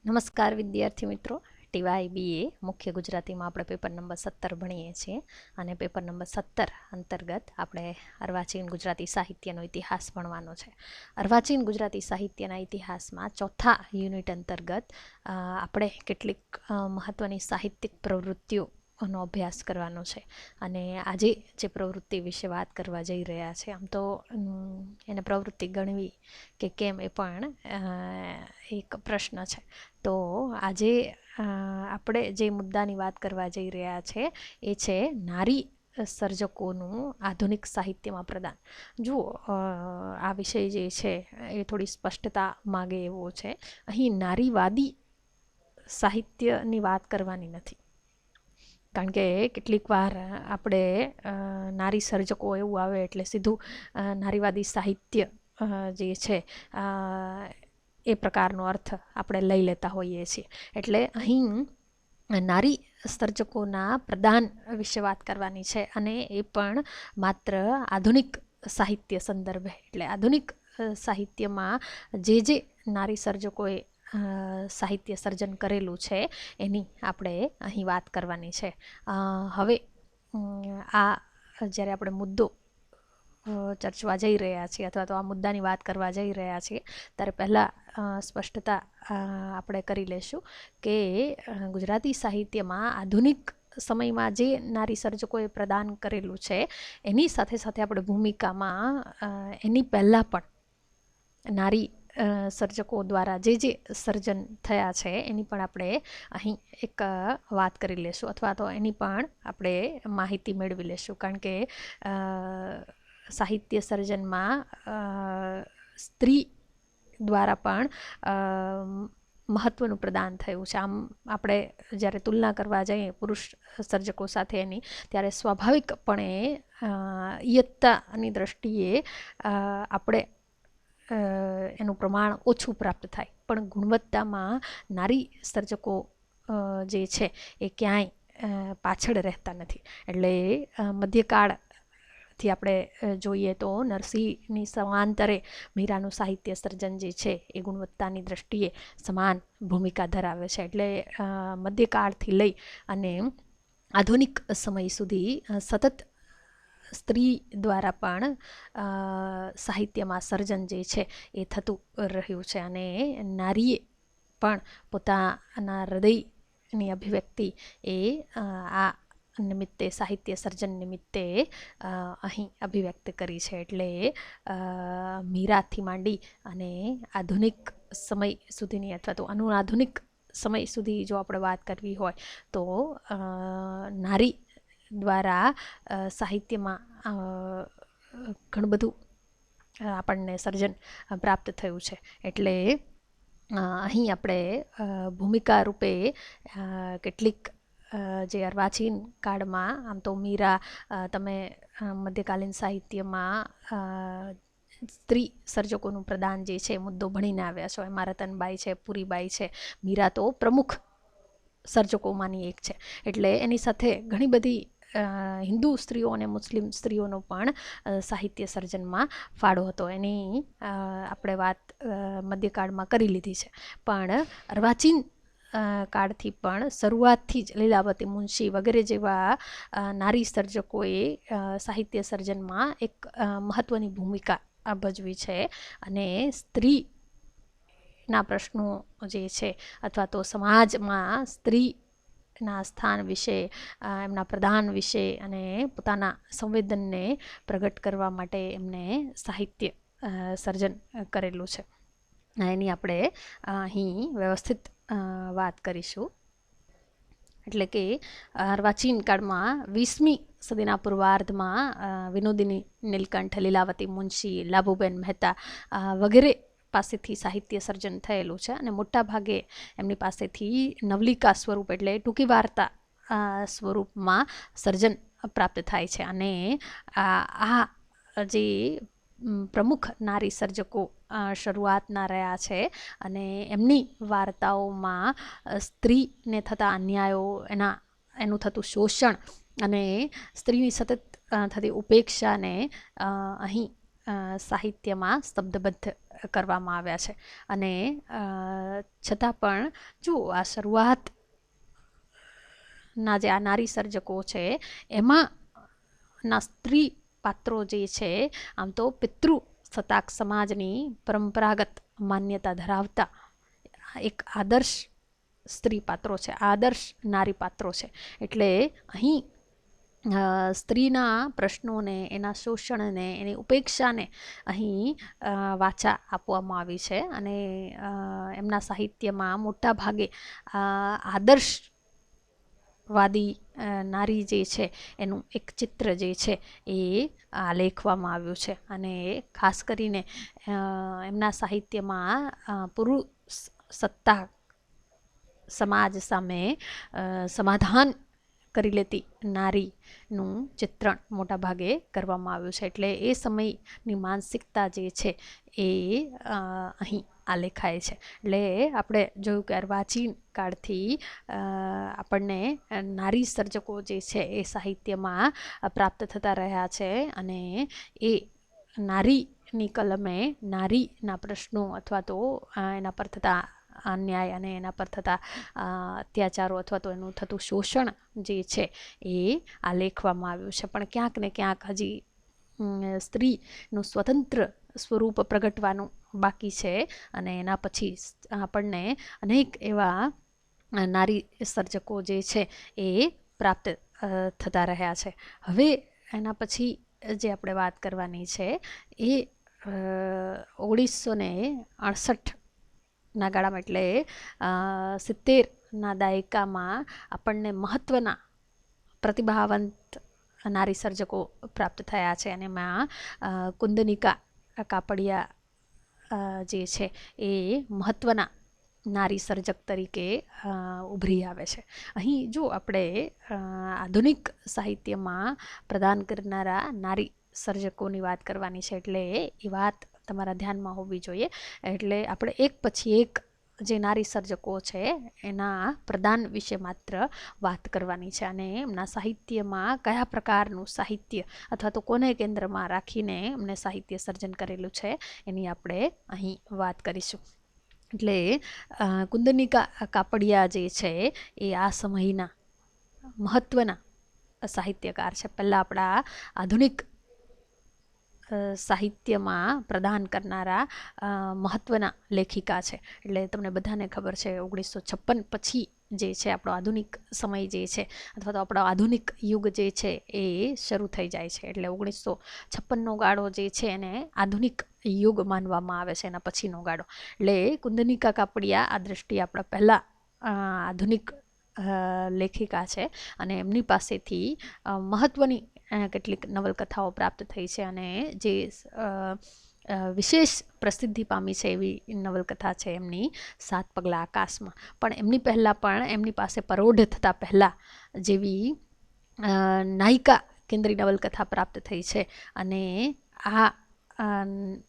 નમસ્કાર વિદ્યાર્થી મિત્રો. ટીવાય બીએ મુખ્ય ગુજરાતીમાં આપણે પેપર નંબર 17 ભણીએ છીએ અને પેપર નંબર 17 અંતર્ગત આપણે અર્વાચીન ગુજરાતી સાહિત્યનો ઇતિહાસ ભણવાનો છે. અર્વાચીન ગુજરાતી સાહિત્યના ઇતિહાસમાં ચોથા યુનિટ અંતર્ગત આપણે કેટલીક મહત્ત્વની સાહિત્યિક પ્રવૃત્તિઓ નો અભ્યાસ કરવાનો છે અને આજે જે પ્રવૃત્તિ વિશે વાત કરવા જઈ રહ્યા છે, આમ તો એને પ્રવૃત્તિ ગણવી કે કેમ એ પણ એક પ્રશ્ન છે. તો આજે આપણે જે મુદ્દાની વાત કરવા જઈ રહ્યા છે એ છે નારી સર્જકોનું આધુનિક સાહિત્યમાં પ્રદાન. જુઓ, આ વિષય જે છે એ થોડી સ્પષ્ટતા માગે એવો છે. અહીં નારીવાદી સાહિત્યની વાત કરવાની નથી, કારણ કે કેટલીક વાર આપણે નારી સર્જકો એવું આવે એટલે સીધું નારીવાદી સાહિત્ય જે છે એ પ્રકારનો અર્થ આપણે લઈ લેતા હોઈએ છીએ. એટલે અહીં નારી સર્જકોના પ્રદાન વિશે વાત કરવાની છે અને એ પણ માત્ર આધુનિક સાહિત્ય સંદર્ભે. એટલે આધુનિક સાહિત્યમાં જે નારી સર્જકોએ સાહિત્ય સર્જન કરેલું છે એની આપણે અહીં વાત કરવાની છે. હવે આ જ્યારે આપણે મુદ્દો ચર્ચવા જઈ રહ્યા છીએ અથવા તો આ મુદ્દાની વાત કરવા જઈ રહ્યા છીએ ત્યારે પહેલાં સ્પષ્ટતા આપણે કરી લેશું કે ગુજરાતી સાહિત્યમાં આધુનિક સમયમાં જે નારી સર્જકોએ પ્રદાન કરેલું છે એની સાથે સાથે આપણે ભૂમિકામાં એની પહેલાં પણ નારી સર્જકો દ્વારા જે સર્જન થયા છે એની પણ આપણે અહીં એક વાત કરી લેશું અથવા તો એની પણ આપણે માહિતી મેળવી લેશું. કારણ કે સાહિત્ય સર્જનમાં સ્ત્રી દ્વારા પણ મહત્ત્વનું પ્રદાન થયું છે. આમ આપણે જ્યારે તુલના કરવા જઈએ પુરુષ સર્જકો સાથે એની, ત્યારે સ્વાભાવિકપણે ઇયત્તાની દ્રષ્ટિએ આપણે એનું પ્રમાણ ઓછું પ્રાપ્ત થાય, પણ ગુણવત્તામાં નારી સર્જકો જે છે એ ક્યાંય પાછળ રહેતા નથી. એટલે મધ્યકાળથી આપણે જોઈએ તો નરસિંહની સમાંતરે મીરાનું સાહિત્ય સર્જન જે છે એ ગુણવત્તાની દ્રષ્ટિએ સમાન ભૂમિકા ધરાવે છે. એટલે મધ્યકાળથી લઈ અને આધુનિક સમય સુધી સતત સ્ત્રી દ્વારા પણ સાહિત્યમાં સર્જન જે છે એ થતું રહ્યું છે અને નારીએ પણ પોતાના હૃદયની અભિવ્યક્તિ એ આ નિમિત્તે સાહિત્ય સર્જન નિમિત્તે અહીં અભિવ્યક્ત કરી છે. એટલે મીરાથી માંડી અને આધુનિક સમય સુધીની અથવા તો અનુઆધુનિક સમય સુધી જો આપણે વાત કરવી હોય તો નારી દ્વારા સાહિત્યમાં ઘણું બધું આપણને સર્જન પ્રાપ્ત થયું છે. એટલે અહીં આપણે ભૂમિકા રૂપે કેટલીક જે અર્વાચીન કાળમાં, આમ તો મીરા તમે મધ્યકાલીન સાહિત્યમાં સ્ત્રી સર્જકોનું પ્રદાન જે છે મુદ્દો ભણીને આવ્યા છો. એમાં રતનબાઈ છે, પુરીબાઈ છે, મીરા તો પ્રમુખ સર્જકોમાંની એક છે. એટલે એની સાથે ઘણી બધી હિન્દુ સ્ત્રીઓ અને મુસ્લિમ સ્ત્રીઓનો પણ સાહિત્ય સર્જનમાં ફાળો હતો. એની આપણે વાત મધ્યકાળમાં કરી લીધી છે. પણ અર્વાચીન કાળથી પણ શરૂઆતથી જ લીલાવતી મુનશી વગેરે જેવા નારી સર્જકોએ સાહિત્ય સર્જનમાં એક મહત્ત્વની ભૂમિકા ભજવી છે અને સ્ત્રીના પ્રશ્નો જે છે અથવા તો સમાજમાં સ્ત્રીના સ્થાન વિશે, એમના પ્રદાન વિશે અને પોતાના સંવેદનને પ્રગટ કરવા માટે એમને સાહિત્ય સર્જન કરેલું છે. એની આપણે અહીં વ્યવસ્થિત વાત કરીશું. એટલે કે અર્વાચીન કાળમાં 20મી સદીના પૂર્વાર્ધમાં વિનોદિની નીલકંઠ, લીલાવતી મુનશી, લાભુબેન મહેતા વગેરે પાસેથી સાહિત્ય સર્જન થયેલું છે અને મોટા ભાગે એમની પાસેથી નવલિકા સ્વરૂપ એટલે ટૂંકી વાર્તા સ્વરૂપમાં સર્જન પ્રાપ્ત થાય છે. અને આ જે પ્રમુખ નારી સર્જકો શરૂઆતના રહ્યા છે અને એમની વાર્તાઓમાં સ્ત્રીને થતા અન્યાયો, એનું થતું શોષણ અને સ્ત્રીની સતત થતી ઉપેક્ષાને અહીં સાહિત્યમાં શબ્દબદ્ધ કરવામાં આવ્યા છે. અને છતાં પણ જો આ શરૂઆતના જે આ નારી સર્જકો છે એમાં ના સ્ત્રી પાત્રો જે છે આમ તો પિતૃ સતાક સમાજની પરંપરાગત માન્યતા ધરાવતા એક આદર્શ સ્ત્રી પાત્રો છે, આદર્શ નારી પાત્રો છે. એટલે અહીં સ્ત્રીના પ્રશ્નોને, એના શોષણને, એની ઉપેક્ષાને અહીં વાચા આપવામાં આવી છે. અને એમના સાહિત્યમાં મોટા ભાગે આદર્શવાદી નારી જે છે એનું એક ચિત્ર જે છે એ આલેખવામાં આવ્યું છે. અને ખાસ કરીને એમના સાહિત્યમાં પુરુષ સત્તા સમાજ સામે સમાધાન કરી લેતી નારીનું ચિત્રણ મોટા ભાગે કરવામાં આવ્યું છે. એટલે એ સમયની માનસિકતા જે છે એ અહીં આલેખાય છે. એટલે આપણે જોયું કે અર્વાચીન કાળથી આપણને નારી સર્જકો જે છે એ સાહિત્યમાં પ્રાપ્ત થતા રહ્યા છે. અને એ નારીની કલમે નારીના પ્રશ્નો અથવા તો એના પર થતા અન્યાય અને એના પર થતા અત્યાચારો અથવા તો એનું થતું શોષણ જે છે એ આલેખવામાં આવ્યું છે. પણ ક્યાંક ને ક્યાંક હજી સ્ત્રીનું સ્વતંત્ર સ્વરૂપ પ્રગટવાનું બાકી છે. અને એના પછી આપણને અનેક એવા નારી સર્જકો જે છે એ પ્રાપ્ત થતા રહ્યા છે. હવે એના પછી જે આપણે વાત કરવાની છે એ 1968 ના ગાળામાં એટલે 70ના દાયકામાં આપણને મહત્ત્વના પ્રતિભાવંત નારી સર્જકો પ્રાપ્ત થયા છે. અને એમાં કુંદનિકા કાપડિયા જે છે એ મહત્ત્વના નારી સર્જક તરીકે ઉભરી આવે છે. અહીં જો આપણે આધુનિક સાહિત્યમાં પ્રદાન કરનારા નારી સર્જકોની વાત કરવાની છે એટલે એ વાત તમારા ધ્યાનમાં હોવી જોઈએ. એટલે આપણે એક પછી એક જે નારી સર્જકો છે એના પ્રદાન વિશે માત્ર વાત કરવાની છે. અને એમના સાહિત્યમાં કયા પ્રકારનું સાહિત્ય અથવા તો કોને કેન્દ્રમાં રાખીને એમને સાહિત્ય સર્જન કરેલું છે એની આપણે અહીં વાત કરીશું. એટલે કુંદનિકા કાપડિયા જે છે એ આ સમયના મહત્ત્વના સાહિત્યકાર છે. પહેલાં આપણા આધુનિક સાહિત્યમાં પ્રદાન કરનારા મહત્ત્વના લેખિકા છે. એટલે તમને બધાને ખબર છે 1956 પછી જે છે આપણો આધુનિક સમય જે છે અથવા તો આપણો આધુનિક યુગ જે છે એ શરૂ થઈ જાય છે. એટલે 1956નો ગાળો જે છે એને આધુનિક યુગ માનવામાં આવે છે, એના પછીનો ગાળો. એટલે કુંદનિકા કાપડિયા આ દ્રષ્ટિએ આપણા પહેલાં આધુનિક લેખિકા છે. અને એમની પાસેથી મહત્ત્વની કેટલીક નવલકથાઓ પ્રાપ્ત થઈ છે. અને જે વિશેષ પ્રસિદ્ધિ પામી છે એવી નવલકથા છે એમની 7 પગલાં આકાશમાં. પણ એમની પહેલાં પણ એમની પાસે પરોઢ થતાં પહેલાં જેવી નાયિકા કેન્દ્રી નવલકથા પ્રાપ્ત થઈ છે. અને આ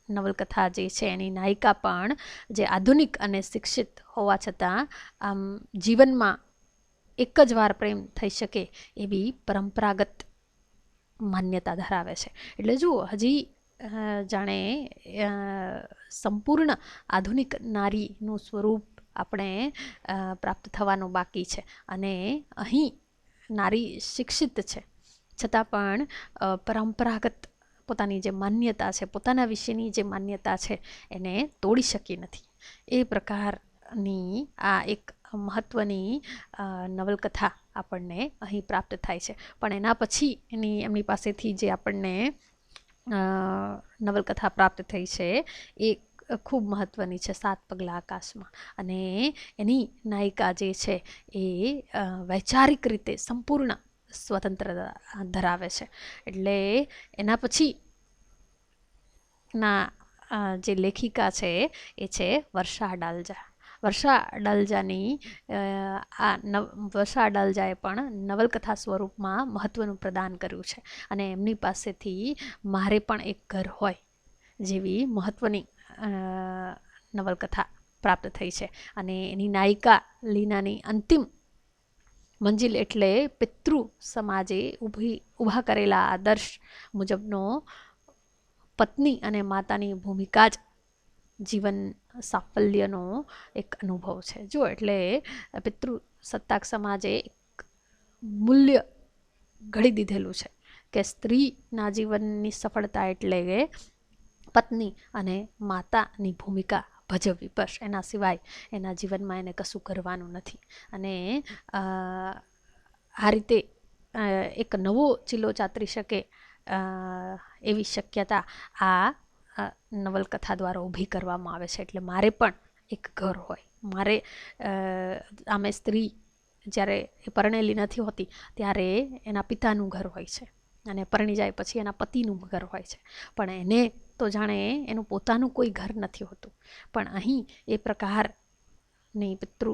નવલકથા જે છે એની નાયિકા પણ જે આધુનિક અને શિક્ષિત હોવા છતાં આમ જીવનમાં એક જ વાર પ્રેમ થઈ શકે એવી પરંપરાગત માન્યતા ધરાવે છે. એટલે જુઓ હજી જાણે સંપૂર્ણ આધુનિક નારીનું સ્વરૂપ આપણે પ્રાપ્ત થવાનું બાકી છે. અને અહીં નારી શિક્ષિત છે છતાં પણ પરંપરાગત પોતાની જે માન્યતા છે, પોતાના વિશેની જે માન્યતા છે એને તોડી શકી નથી. એ પ્રકારની આ એક મહત્ત્વની નવલકથા આપણને અહીં પ્રાપ્ત થાય છે. પણ એના પછી એમની પાસેથી જે આપણને નવલકથા પ્રાપ્ત થઈ છે એ ખૂબ મહત્ત્વની છે 7 પગલાં આકાશમાં. અને એની નાયિકા જે છે એ વૈચારિક રીતે સંપૂર્ણ સ્વતંત્રતા ધરાવે છે. એટલે એના પછી ના જે લેખિકા છે એ છે વર્ષા અડાલજા. વર્ષા અડાલજાની વર્ષા અડાલજાએ પણ નવલકથા સ્વરૂપમાં મહત્ત્વનું પ્રદાન કર્યું છે. અને એમની પાસેથી મારે પણ એક ઘર હોય જેવી મહત્ત્વની નવલકથા પ્રાપ્ત થઈ છે. અને એની નાયિકા લીનાની અંતિમ મંજિલ એટલે પિતૃ સમાજે ઊભા કરેલા આદર્શ મુજબનો પત્ની અને માતાની ભૂમિકા જ જીવન સાફલ્યનો એક અનુભવ છે. જો એટલે પિતૃ સત્તાક સમાજે એક મૂલ્ય ઘડી દીધેલું છે કે સ્ત્રીના જીવનની સફળતા એટલે કે પત્ની અને માતાની ભૂમિકા ભજવવી, બસ. એના સિવાય એના જીવનમાં એને કશું કરવાનું નથી. અને આ રીતે એક નવો ચીલો ચાતરી શકે એવી શક્યતા આ નવલકથા દ્વારા ઊભી કરવામાં આવે છે. એટલે મારે પણ એક ઘર હોય, મારે આમે સ્ત્રી જ્યારે એ પરણેલી નથી હોતી ત્યારે એના પિતાનું ઘર હોય છે, અને પરણી જાય પછી એના પતિનું ઘર હોય છે, પણ એને તો જાણે એનું પોતાનું કોઈ ઘર નથી હોતું. પણ અહીં એ પ્રકારની પિતૃ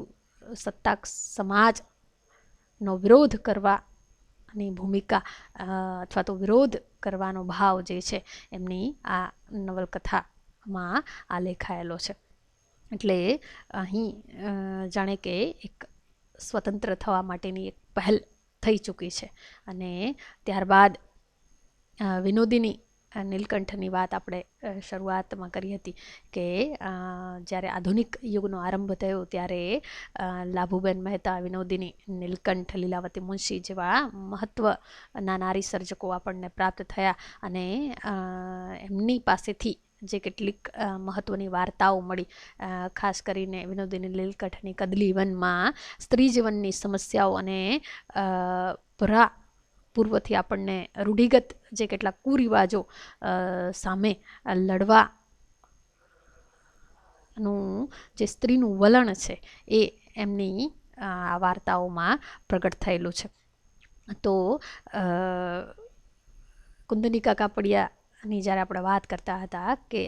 સત્તાક સમાજનો વિરોધ કરવાની ભૂમિકા અથવા તો વિરોધ કરવાનો ભાવ જે છે એમની આ નવલકથામાં આ લેખાયેલો છે. એટલે અહીં જાણે કે એક સ્વતંત્ર થવા માટેની એક પહેલ થઈ ચૂકી છે. અને ત્યારબાદ વિનોદિની નીલકંઠની વાત આપણે શરૂઆતમાં કરી હતી કે જ્યારે આધુનિક યુગનો આરંભ થયો ત્યારે લાભુબેન મહેતા, વિનોદિની, નીલકંઠ, લીલાવતી મુનશી જેવા મહત્વના નારી સર્જકો આપણને પ્રાપ્ત થયા. અને એમની પાસેથી જે કેટલીક મહત્વની વાર્તાઓ મળી, ખાસ કરીને વિનોદિની નીલકંઠની કદલી વનમાં સ્ત્રી જીવનની સમસ્યાઓ અને પૂર્વથી આપણને રૂઢિગત જે કેટલાક કુરિવાજો સામે લડવાનું જે સ્ત્રીનું વલણ છે એ એમની આ વાર્તાઓમાં પ્રગટ થયેલું છે. તો કુંદનિકા કાપડિયાની જ્યારે આપણે વાત કરતા હતા કે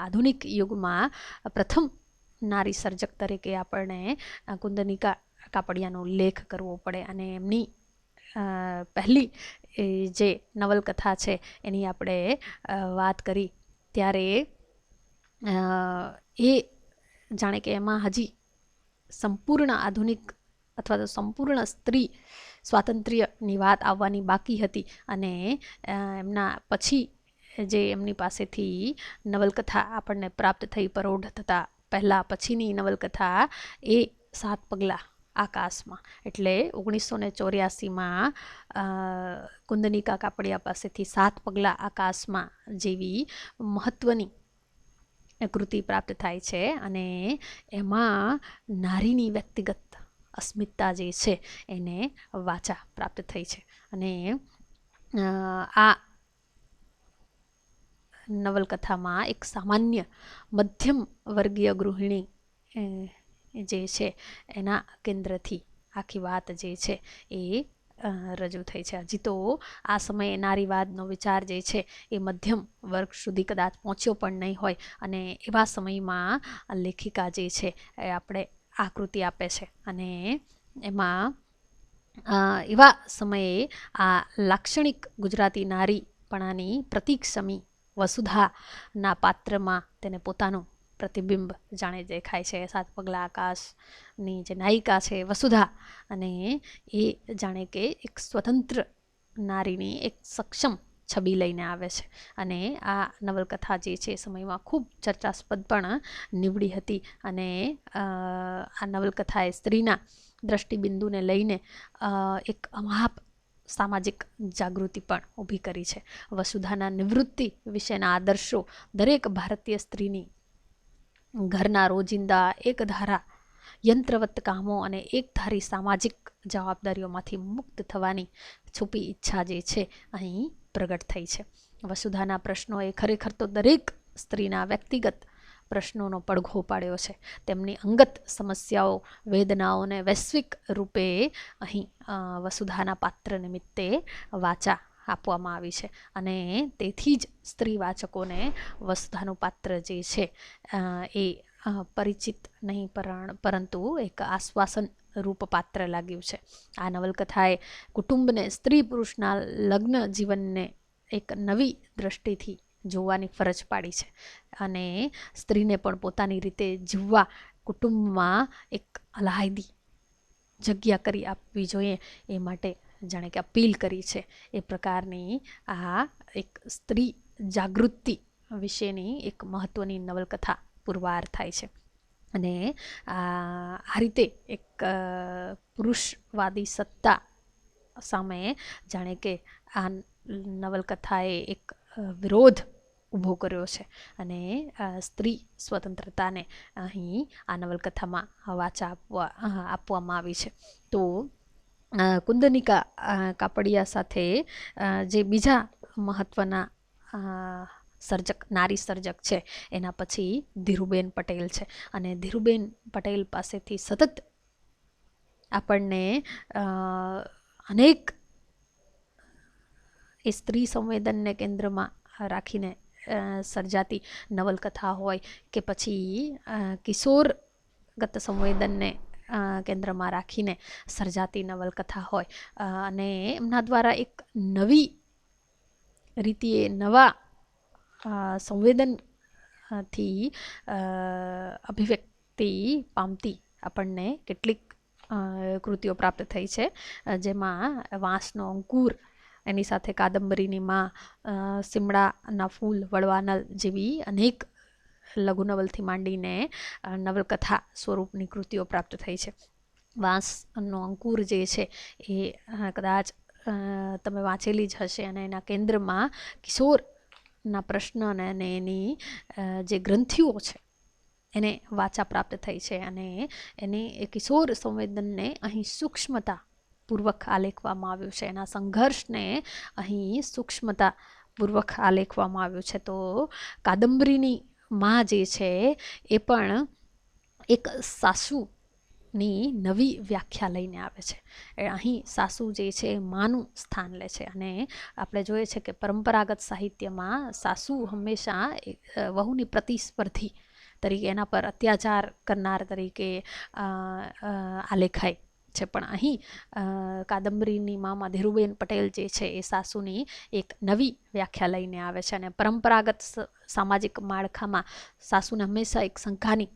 આધુનિક યુગમાં પ્રથમ નારી સર્જક તરીકે આપણને કુંદનિકા કાપડિયાનો ઉલ્લેખ કરવો પડે. અને એમની પહેલી જે નવલકથા છે એની આપણે વાત કરી ત્યારે એ જાણે કે એમાં હજી સંપૂર્ણ આધુનિક અથવા તો સંપૂર્ણ સ્ત્રી સ્વાતંત્ર્યની વાત આવવાની બાકી હતી. અને એમના પછી જે એમની પાસેથી નવલકથા આપણને પ્રાપ્ત થઈ પરોઢ થતાં પહેલાં પછીની નવલકથા એ 7 પગલાં આકાશમાં, એટલે 1984માં કુંદનિકા કાપડિયા પાસેથી 7 પગલાં આકાશમાં જેવી મહત્વની કૃતિ પ્રાપ્ત થાય છે. અને એમાં નારીની વ્યક્તિગત અસ્મિતા જે છે એને વાચા પ્રાપ્ત થઈ છે. અને આ નવલકથામાં એક સામાન્ય મધ્યમ વર્ગીય ગૃહિણી જે છે એના કેન્દ્રથી આખી વાત જે છે એ રજૂ થઈ છે. હજી તો આ સમયે નારીવાદનો વિચાર જે છે એ મધ્યમ વર્ગ સુધી કદાચ પહોંચ્યો પણ નહીં હોય. અને એવા સમયમાં લેખિકા જે છે એ આપણે આકૃતિ આપે છે. અને એમાં એવા સમયે આ લાક્ષણિક ગુજરાતી નારીપણાની પ્રતીકસમી વસુધાના પાત્રમાં તેને પોતાનું પ્રતિબિંબ જાણે દેખાય છે. 7 પગલાં આકાશની જે નાયિકા છે વસુધા, અને એ જાણે કે એક સ્વતંત્ર નારીની એક સક્ષમ છબી લઈને આવે છે. અને આ નવલકથા જે છે એ સમયમાં ખૂબ ચર્ચાસ્પદ પણ નીવડી હતી. અને આ નવલકથાએ સ્ત્રીના દ્રષ્ટિબિંદુને લઈને એક અમાપ સામાજિક જાગૃતિ પણ ઊભી કરી છે. વસુધાના નિવૃત્તિ વિશેના આદર્શો દરેક ભારતીય સ્ત્રીની ઘરના રોજિંદા એકધારા યંત્રવત કામો અને એકધારી સામાજિક જવાબદારીઓમાંથી મુક્ત થવાની છુપી ઈચ્છા જે છે અહીં પ્રગટ થઈ છે. વસુધાના પ્રશ્નો એ ખરેખર તો દરેક સ્ત્રીના વ્યક્તિગત પ્રશ્નોનો પડઘો પાડ્યો છે. તેમની અંગત સમસ્યાઓ, વેદનાઓને વૈશ્વિક રૂપે અહીં વસુધાના પાત્ર નિમિત્તે વાચા આપવામાં આવી છે. અને તેથી જ સ્ત્રી વાચકોને વસુધાનું પાત્ર જે છે એ પરિચિત નહીં પરંતુ એક આશ્વાસન રૂપ પાત્ર લાગ્યું છે. આ નવલકથાએ કુટુંબને, સ્ત્રી પુરુષના લગ્ન જીવનને એક નવી દ્રષ્ટિથી જોવાની ફરજ પાડી છે. અને સ્ત્રીને પણ પોતાની રીતે જીવવા, કુટુંબમાં એક અલાયદી જગ્યા કરી આપવી જોઈએ એ માટે જાણે કે અપીલ કરી છે. એ પ્રકારની આ એક સ્ત્રી જાગૃતિ વિશેની એક મહત્ત્વની નવલકથા પુરવાર થાય છે. અને આ રીતે એક પુરુષવાદી સત્તા સામે જાણે કે આ નવલકથાએ એક વિરોધ ઊભો કર્યો છે અને સ્ત્રી સ્વતંત્રતાને અહીં આ નવલકથામાં વાચા આપવામાં આવી છે. તો કુંદનિકા કાપડિયા સાથે જે બીજા મહત્ત્વના સર્જક નારી સર્જક છે એના પછી ધીરુબેન પટેલ છે. અને ધીરુબેન પટેલ પાસેથી સતત આપણને અનેક એ સ્ત્રી સંવેદનને કેન્દ્રમાં રાખીને સર્જાતી નવલકથા હોય કે પછી કિશોરગત સંવેદનને કેન્દ્રમાં રાખીને સર્જાતી નવલકથા હોય અને એમના દ્વારા એક નવી રીતિએ નવા સંવેદનથી અભિવ્યક્તિ પામતી આપણને કેટલીક કૃતિઓ પ્રાપ્ત થઈ છે. જેમાં વાંસનો અંકુર, એની સાથે કાદંબરીની માં, સીમડાના ફૂલ, વડવાનલ જેવી અનેક લઘુનવલથી માંડીને નવલકથા સ્વરૂપની કૃતિઓ પ્રાપ્ત થઈ છે. વાંસનો અંકુર જે છે એ કદાચ તમે વાંચેલી જ હશે અને એના કેન્દ્રમાં કિશોરના પ્રશ્ન અને એની જે ગ્રંથિઓ છે એને વાચા પ્રાપ્ત થઈ છે. અને એની એ કિશોર સંવેદનને અહીં સૂક્ષ્મતા પૂર્વક આલેખવામાં આવ્યું છે. એના સંઘર્ષને અહીં સૂક્ષ્મતા પૂર્વક આલેખવામાં આવ્યું છે. તો કાદંબરીની માં જે છે એ પણ એક સાસુની નવી વ્યાખ્યા લઈને આવે છે. અહીં સાસુ જે છે એ માનું સ્થાન લે છે. અને આપણે જોઈએ છે કે પરંપરાગત સાહિત્યમાં સાસુ હંમેશા વહુની પ્રતિસ્પર્ધી તરીકે, એના પર અત્યાચાર કરનાર તરીકે આલેખાય છે. પણ અહીં કાદંબરીની મામાં ધીરુબેન પટેલ જે છે એ સાસુની એક નવી વ્યાખ્યા લઈને આવે છે. અને પરંપરાગત સામાજિક માળખામાં સાસુને હંમેશા એક શંકાની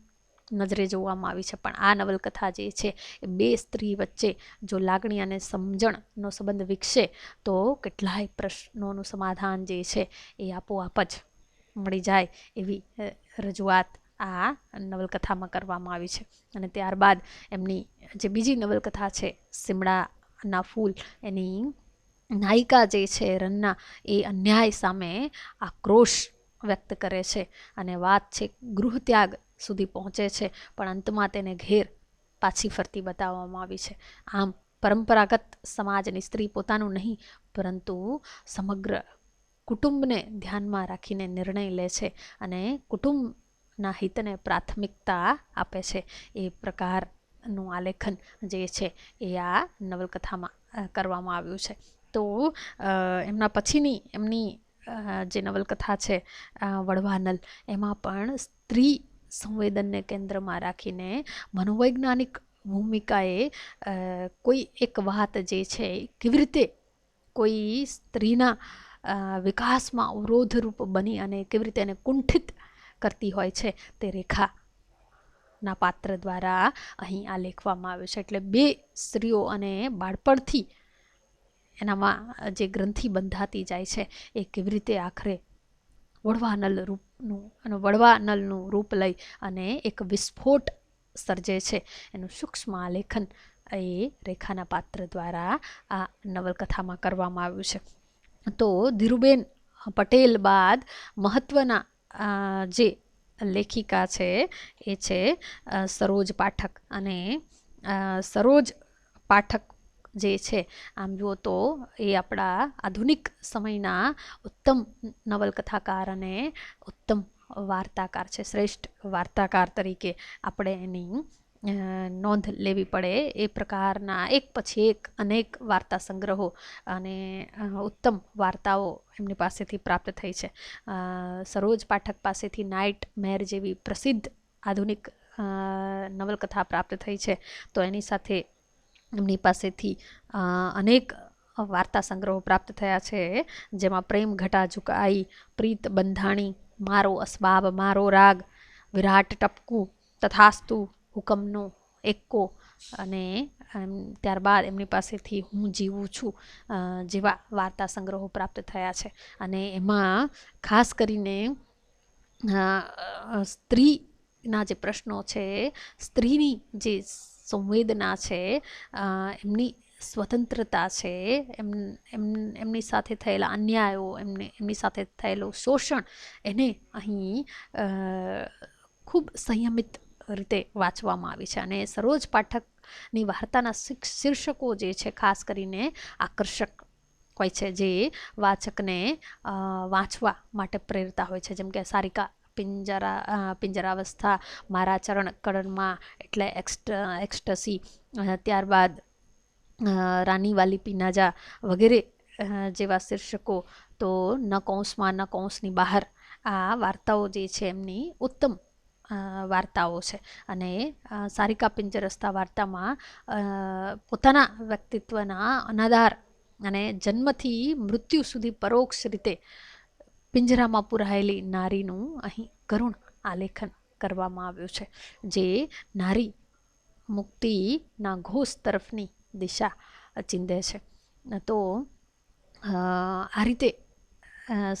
નજરે જોવામાં આવી છે. પણ આ નવલકથા જે છે એ બે સ્ત્રી વચ્ચે જો લાગણી અને સમજણનો સંબંધ વિકસે તો કેટલાય પ્રશ્નોનું સમાધાન જે છે એ આપોઆપ જ મળી જાય એવી રજૂઆત આ નવલકથામાં કરવામાં આવી છે. અને ત્યારબાદ એમની જે બીજી નવલકથા છે સીમડાના ફૂલ, એની નાયિકા જે છે રન્ના એ અન્યાય સામે આક્રોશ વ્યક્ત કરે છે અને વાત છે ગૃહત્યાગ સુધી પહોંચે છે. પણ અંતમાં તેને ઘેર પાછી ફરતી બતાવવામાં આવી છે. આમ પરંપરાગત સમાજની સ્ત્રી પોતાનું નહીં પરંતુ સમગ્ર કુટુંબને ધ્યાનમાં રાખીને નિર્ણય લે છે અને કુટુંબના હિતને પ્રાથમિકતા આપે છે. એ પ્રકારનું આલેખન જે છે એ આ નવલકથામાં કરવામાં આવ્યું છે. તો એમના પછીની એમની જે નવલકથા છે વડવાનલ, એમાં પણ સ્ત્રી સંવેદનને કેન્દ્રમાં રાખીને મનોવૈજ્ઞાનિક ભૂમિકાએ કોઈ એક વાત જે છે કેવી રીતે કોઈ સ્ત્રીના વિકાસમાં અવરોધરૂપ બની અને કેવી રીતે એને કુંઠિત કરતી હોય છે તે રેખાના પાત્ર દ્વારા અહીં આલેખવામાં આવ્યું છે. એટલે બે સ્ત્રીઓ અને બાળપણથી એનામાં જે ગ્રંથિ બંધાતી જાય છે એ કેવી રીતે આખરે વડવાનલનું રૂપ લઈ અને એક વિસ્ફોટ સર્જે છે એનું સૂક્ષ્મ આલેખન એ રેખાના પાત્ર દ્વારા આ નવલકથામાં કરવામાં આવ્યું છે. તો ધીરુબેન પટેલ બાદ મહત્ત્વના જે લેખિકા છે એ છે સરોજ પાઠક. અને સરોજ પાઠક જે છે આમ જુઓ તો એ આપણા આધુનિક સમયના ઉત્તમ નવલકથાકાર અને ઉત્તમ વાર્તાકાર છે. શ્રેષ્ઠ વાર્તાકાર તરીકે આપણે એની નોંધ લેવી પડે. એ પ્રકારના એક પછી એક અનેક વાર્તા સંગ્રહો અને ઉત્તમ વાર્તાઓ એમની પાસેથી પ્રાપ્ત થઈ છે. સરોજ પાઠક પાસેથી નાઇટ મેર જેવી પ્રસિદ્ધ આધુનિક નવલકથા પ્રાપ્ત થઈ છે. તો એની સાથે એમની પાસેથી અનેક વાર્તા સંગ્રહો પ્રાપ્ત થયા છે. જેમાં પ્રેમ ઘટા ઝુકાઈ, પ્રીત બંધાણી, મારો અસબાબ, મારો રાગ, વિરાટ ટપકું, તથાસ્તુ, હુકમનો એક્કો અને ત્યારબાદ એમની પાસેથી હું જીવું છું જેવા વાર્તા સંગ્રહો પ્રાપ્ત થયા છે. અને એમાં ખાસ કરીને સ્ત્રીના જે પ્રશ્નો છે, સ્ત્રીની જે સંવેદના છે, એમની સ્વતંત્રતા છે, એમની સાથે થયેલા અન્યાયો, એમની સાથે થયેલું શોષણ, એને અહીં ખૂબ સંયમિત રીતે વાંચવામાં આવી છે. અને સરોજ પાઠકની વાર્તાના શીર્ષકો જે છે ખાસ કરીને આકર્ષક હોય છે, જે વાચકને વાંચવા માટે પ્રેરતા હોય છે. જેમ કે સારિકા પિંજરાવસ્થા, મારા ચરણ કળનમાં એટલે એક્સ્ટસી, ત્યારબાદ રાની વાલી પીનાજા વગેરે જેવા શીર્ષકો, તો ન કૌંસમાં ન કૌંસની બહાર, આ વાર્તાઓ જે છે એમની ઉત્તમ વાર્તાઓ છે. અને સારિકા પિંજરસ્તા વાર્તામાં પોતાના વ્યક્તિત્વના અનાદાર અને જન્મથી મૃત્યુ સુધી પરોક્ષ રીતે પિંજરામાં પુરાયેલી નારીનું અહીં કરુણ આલેખન કરવામાં આવ્યું છે, જે નારી મુક્તિના ઘોષ તરફની દિશા ચીંધે છે. તો આ રીતે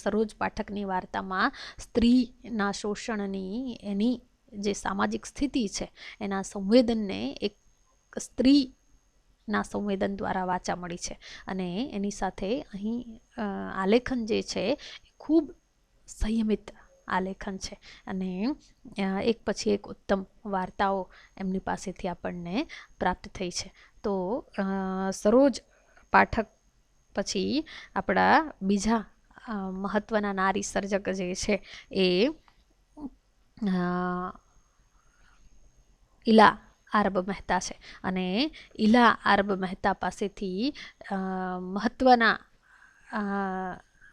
સરોજ પાઠકની વાર્તામાં સ્ત્રીના શોષણની એની જે સામાજિક સ્થિતિ છે એના સંવેદનને એક સ્ત્રીના સંવેદન દ્વારા વાંચા મળી છે. અને એની સાથે અહીં આલેખન જે છે ખૂબ સંયમિત આલેખન છે. અને એક પછી એક ઉત્તમ વાર્તાઓ એમની પાસેથી આપણને પ્રાપ્ત થઈ છે. તો સરોજ પાઠક પછી આપણા બીજા મહત્વના નારી સર્જક જે છે એ ઇલા આરબ મહેતા છે. અને ઇલા આરબ મહેતા પાસેથી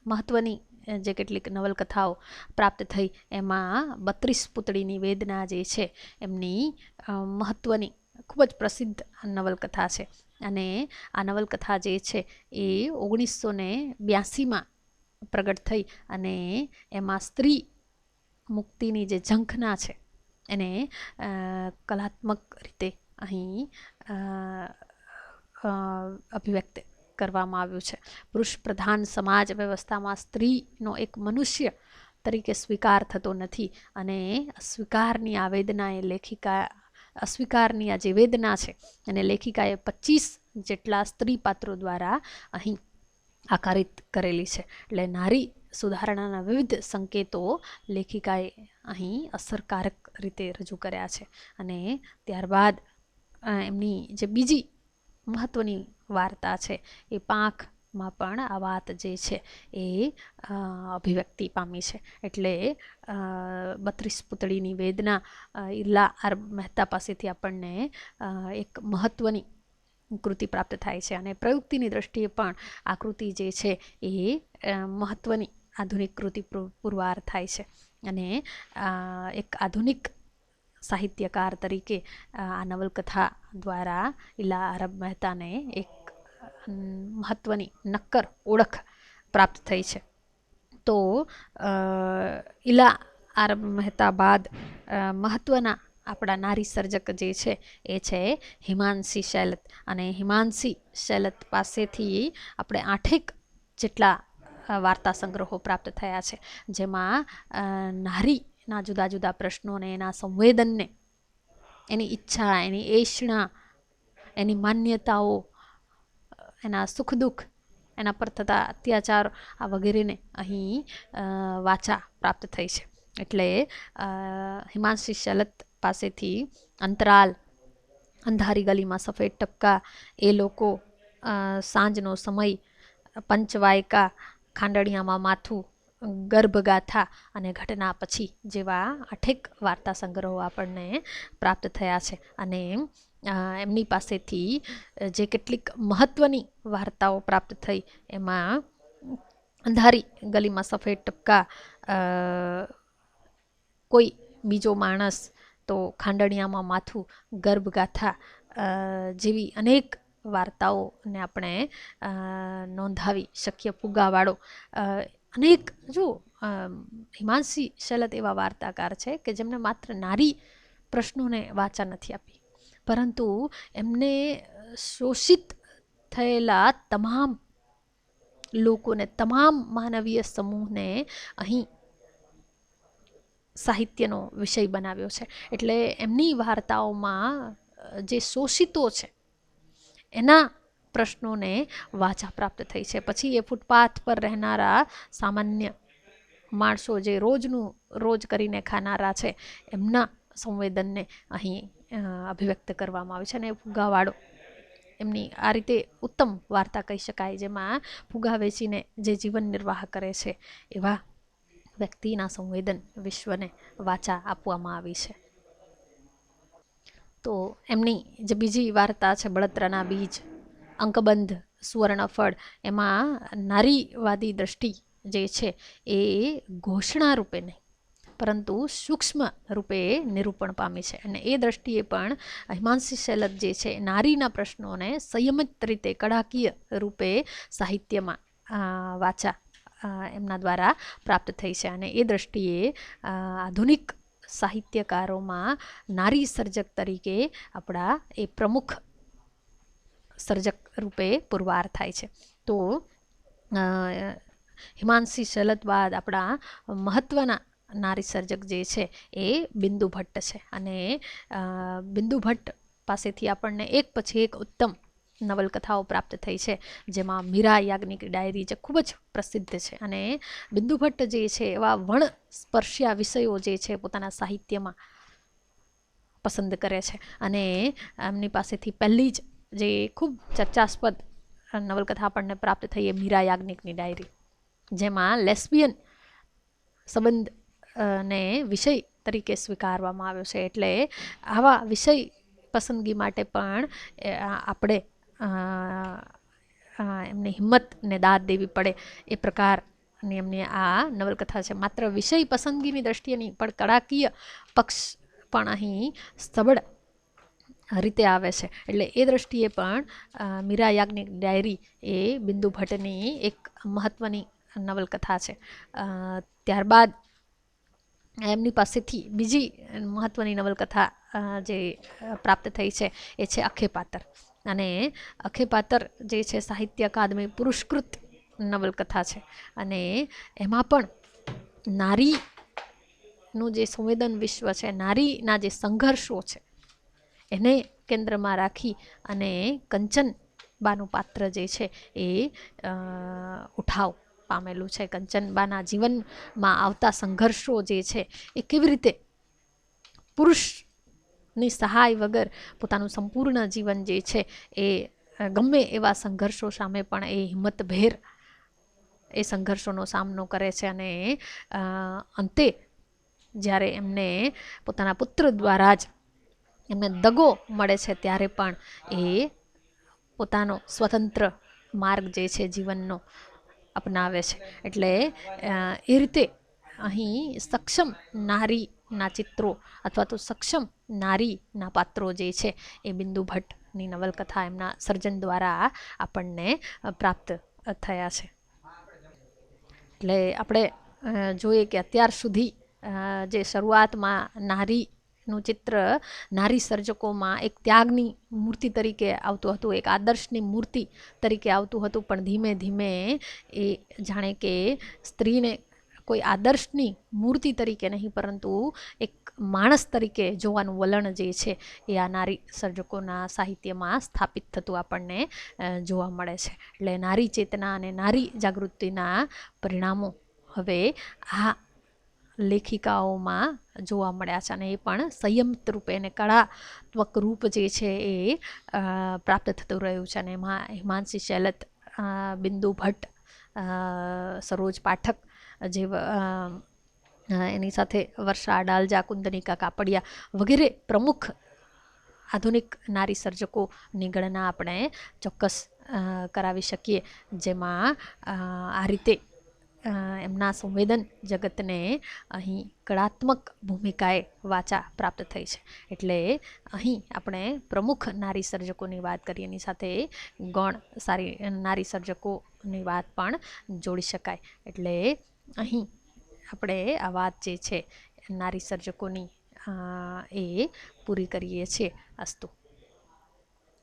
મહત્વની જે કેટલીક નવલકથાઓ પ્રાપ્ત થઈ, એમાં 32 પુતળીની વેદના જે છે એમની મહત્વની ખૂબ જ પ્રસિદ્ધ નવલકથા છે. અને આ નવલકથા જે છે એ 1982માં પ્રગટ થઈ, અને એમાં સ્ત્રી મુક્તિની જે ઝંખના છે એને કલાત્મક રીતે અહીં અભિવ્યક્ત કરવામાં આવ્યું છે. પુરુષ પ્રધાન સમાજ વ્યવસ્થામાં સ્ત્રીનો એક મનુષ્ય તરીકે સ્વીકાર થતો નથી, અને અસ્વીકારની આ વેદના એ અસ્વીકારની આ જે વેદના છે અને લેખિકાએ 25 જેટલા સ્ત્રી પાત્રો દ્વારા અહીં આકારિત કરેલી છે. એટલે નારી સુધારણાના વિવિધ સંકેતો લેખિકાએ અહીં અસરકારક રીતે રજૂ કર્યા છે. અને ત્યારબાદ એમની જે બીજી મહત્વની વાર્તા છે એ પાંખમાં પણ આ વાત જે છે એ અભિવ્યક્તિ પામી છે. એટલે 32 પુતળીની વેદના ઇલા આરબ મહેતા પાસેથી આપણને એક મહત્વની કૃતિ પ્રાપ્ત થાય છે. અને પ્રયુક્તિની દ્રષ્ટિએ પણ આ કૃતિ જે છે એ મહત્વની આધુનિક કૃતિ પુરવાર થાય છે. અને એક આધુનિક સાહિત્યકાર તરીકે આ નવલકથા દ્વારા ઇલા આરબ મહેતાને એક મહત્વની નક્કર ઓળખ પ્રાપ્ત થઈ છે. તો ઇલા આરબ મહેતા બાદ મહત્વના આપણા નારી સર્જક જે છે એ છે હિમાંશી શૈલત. અને હિમાંશી શૈલત પાસેથી આપણે 8 જેટલા વાર્તા સંગ્રહો પ્રાપ્ત થયા છે, જેમાં નારીના જુદા જુદા પ્રશ્નોને, એના સંવેદનને, એની ઈચ્છા, એની એષણા, એની માન્યતાઓ, એના સુખ દુઃખ, એના પર થતા અત્યાચાર, આ વગેરેને અહીં વાચા પ્રાપ્ત થઈ છે. એટલે હિમાંશી શૈલત પાસેથી અંતરાલ, અંધારી ગલીમાં સફેદ ટપકા, એ લોકો, સાંજનો સમય, પંચવાયકા, ખાંડણિયામાં માથું, ગર્ભગાથા અને ઘટના પછી જેવા 8 વાર્તા સંગ્રહો આપણને પ્રાપ્ત થયા છે. અને એમની પાસેથી જે કેટલીક મહત્વની વાર્તાઓ પ્રાપ્ત થઈ એમાં અંધારી ગલીમાં સફેદ ટપકા, કોઈ બીજો માણસ, તો ખાંડણિયામાં માથું, ગર્ભગાથા જેવી અનેક વાર્તાઓને આપણે નોંધાવી શકીએ. ફુગાવાળો અનેક, જો હિમાંશી શૈલત એવા વાર્તાકાર છે કે જેમને માત્ર નારી પ્રશ્નોને વાચા નથી આપી, પરંતુ એમને શોષિત થયેલા તમામ લોકોને, તમામ માનવીય સમૂહને અહીં સાહિત્યનો વિષય બનાવ્યો છે. એટલે એમની વાર્તાઓમાં જે શોષિતો છે એના પ્રશ્નોને વાચા પ્રાપ્ત થઈ છે. પછી એ ફૂટપાથ પર રહેનારા સામાન્ય માણસો જે રોજ કરીને ખાનારા છે એમના સંવેદનને અહીં અભિવ્યક્ત કરવામાં આવે છે. અને ફુગાવાળો એમની આ રીતે ઉત્તમ વાર્તા કહી શકાય, જેમાં ફુગા વેચીને જે જીવન નિર્વાહ કરે છે એવા વ્યક્તિના સંવેદન વિશ્વને વાચા આપવામાં આવી છે. તો એમની જે બીજી વાર્તા છે બળતરાના બીજ, અંકબંધ, સુવર્ણફળ, એમાં નારીવાદી દ્રષ્ટિ જે છે એ ઘોષણા રૂપે નહીં પરંતુ સૂક્ષ્મ રૂપે નિરૂપણ પામી છે. અને એ દ્રષ્ટિએ પણ હિમાંશી શેલત જે છે નારીના પ્રશ્નોને સંયમિત રીતે કડાકીય રૂપે સાહિત્યમાં વાચા એમના દ્વારા પ્રાપ્ત થઈ છે. અને એ દ્રષ્ટિએ આધુનિક સાહિત્યકારોમાં નારી સર્જક તરીકે આપણા એ પ્રમુખ સર્જક રૂપે પુરવાર થાય છે. તો હિમાંશી શેલત બાદ આપણા મહત્વના નારી સર્જક જે છે એ બિંદુ ભટ્ટ છે. અને બિંદુ ભટ્ટ પાસેથી આપણને એક પછી એક ઉત્તમ નવલકથાઓ પ્રાપ્ત થઈ છે, જેમાં મીરા યાજ્ઞિક ડાયરી જે ખૂબ જ પ્રસિદ્ધ છે. અને બિંદુ ભટ્ટ જે છે એવા વણ સ્પર્શ્યા વિષયો જે છે પોતાના સાહિત્યમાં પસંદ કરે છે. અને એમની પાસેથી પહેલી જ જે ખૂબ ચર્ચાસ્પદ નવલકથા આપણને પ્રાપ્ત થઈ એ મીરા યાજ્ઞિકની ડાયરી, જેમાં લેસ્બિયન સંબંધ ને વિષય તરીકે સ્વીકારવામાં આવ્યો છે. એટલે આવા વિષય પસંદગી માટે પણ આપણે એમની હિંમતને દાદ દેવી પડે એ પ્રકારની એમની આ નવલકથા છે. માત્ર વિષય પસંદગીની દ્રષ્ટિએ નહીં પણ કળાકીય પક્ષ પણ અહીં સબળ રીતે આવે છે. એટલે એ દ્રષ્ટિએ પણ મીરા યાજ્ઞિક ડાયરી એ બિંદુ ભટ્ટની એક મહત્વની નવલકથા છે. ત્યારબાદ એમની પાસેથી બીજી મહત્વની નવલકથા જે પ્રાપ્ત થઈ છે એ છે અખેપાત્ર. અને અખેપાત્ર જે છે સાહિત્ય અકાદમી પુરસ્કૃત નવલકથા છે. અને એમાં પણ નારીનું જે સંવેદન વિશ્વ છે, નારીના જે સંઘર્ષો છે એને કેન્દ્રમાં રાખી અને કંચનબાનું પાત્ર જે છે એ ઉઠાવ પામેલું છે. કંચનબાના જીવનમાં આવતા સંઘર્ષો જે છે એ કેવી રીતે પુરુષની સહાય વગર પોતાનું સંપૂર્ણ જીવન જે છે એ ગમે એવા સંઘર્ષો સામે પણ એ હિંમતભેર એ સંઘર્ષોનો સામનો કરે છે. અને અંતે જ્યારે એમને પોતાના પુત્ર દ્વારા જ એમને દગો મળે છે ત્યારે પણ એ પોતાનો સ્વતંત્ર માર્ગ જે છે જીવનનો અપનાવે છે. એટલે એ રીતે અહીં સક્ષમ નારીના ચિત્રો અથવા તો સક્ષમ નારીના પાત્રો જે છે એ બિંદુ ભટ્ટની નવલકથા એમના સર્જન દ્વારા આપણને પ્રાપ્ત થયા છે. એટલે આપણે જોઈએ કે અત્યાર સુધી જે શરૂઆતમાં નારીનું ચિત્ર નારી સર્જકોમાં એક ત્યાગની મૂર્તિ તરીકે આવતું હતું, એક આદર્શની મૂર્તિ તરીકે આવતું હતું, પણ ધીમે ધીમે એ જાણે કે સ્ત્રીને કોઈ આદર્શની મૂર્તિ તરીકે નહીં પરંતુ એક માણસ તરીકે જોવાનું વલણ જે છે એ આ નારી સર્જકોના સાહિત્યમાં સ્થાપિત થતું આપણને જોવા મળે છે. એટલે નારી ચેતના અને નારી જાગૃતિના પરિણામો હવે આ લેખિકાઓમાં જોવા મળ્યા છે. અને એ પણ સંયમિત રૂપે અને કળાત્મક રૂપ જે છે એ પ્રાપ્ત થતું રહ્યું છે. અને એમાં હિમાંશી શેલત, બિંદુ ભટ્ટ, સરોજ પાઠક જે એની સાથે વર્ષા અડાલજા, કુંદનિકા કાપડિયા વગેરે પ્રમુખ આધુનિક નારી સર્જકોની ગણના આપણે ચોક્કસ કરાવી શકીએ, જેમાં આ રીતે એમના સંવેદન જગતને અહીં કળાત્મક ભૂમિકાએ વાચા પ્રાપ્ત થઈ છે. એટલે અહીં આપણે પ્રમુખ નારી સર્જકોની વાત કરીએ, એની સાથે ગૌણ સારી નારી સર્જકોની વાત પણ જોડી શકાય. એટલે અહીં આપણે આ વાત જે છે નારી સર્જકોની એ પૂરી કરીએ છીએ. અસ્તુ.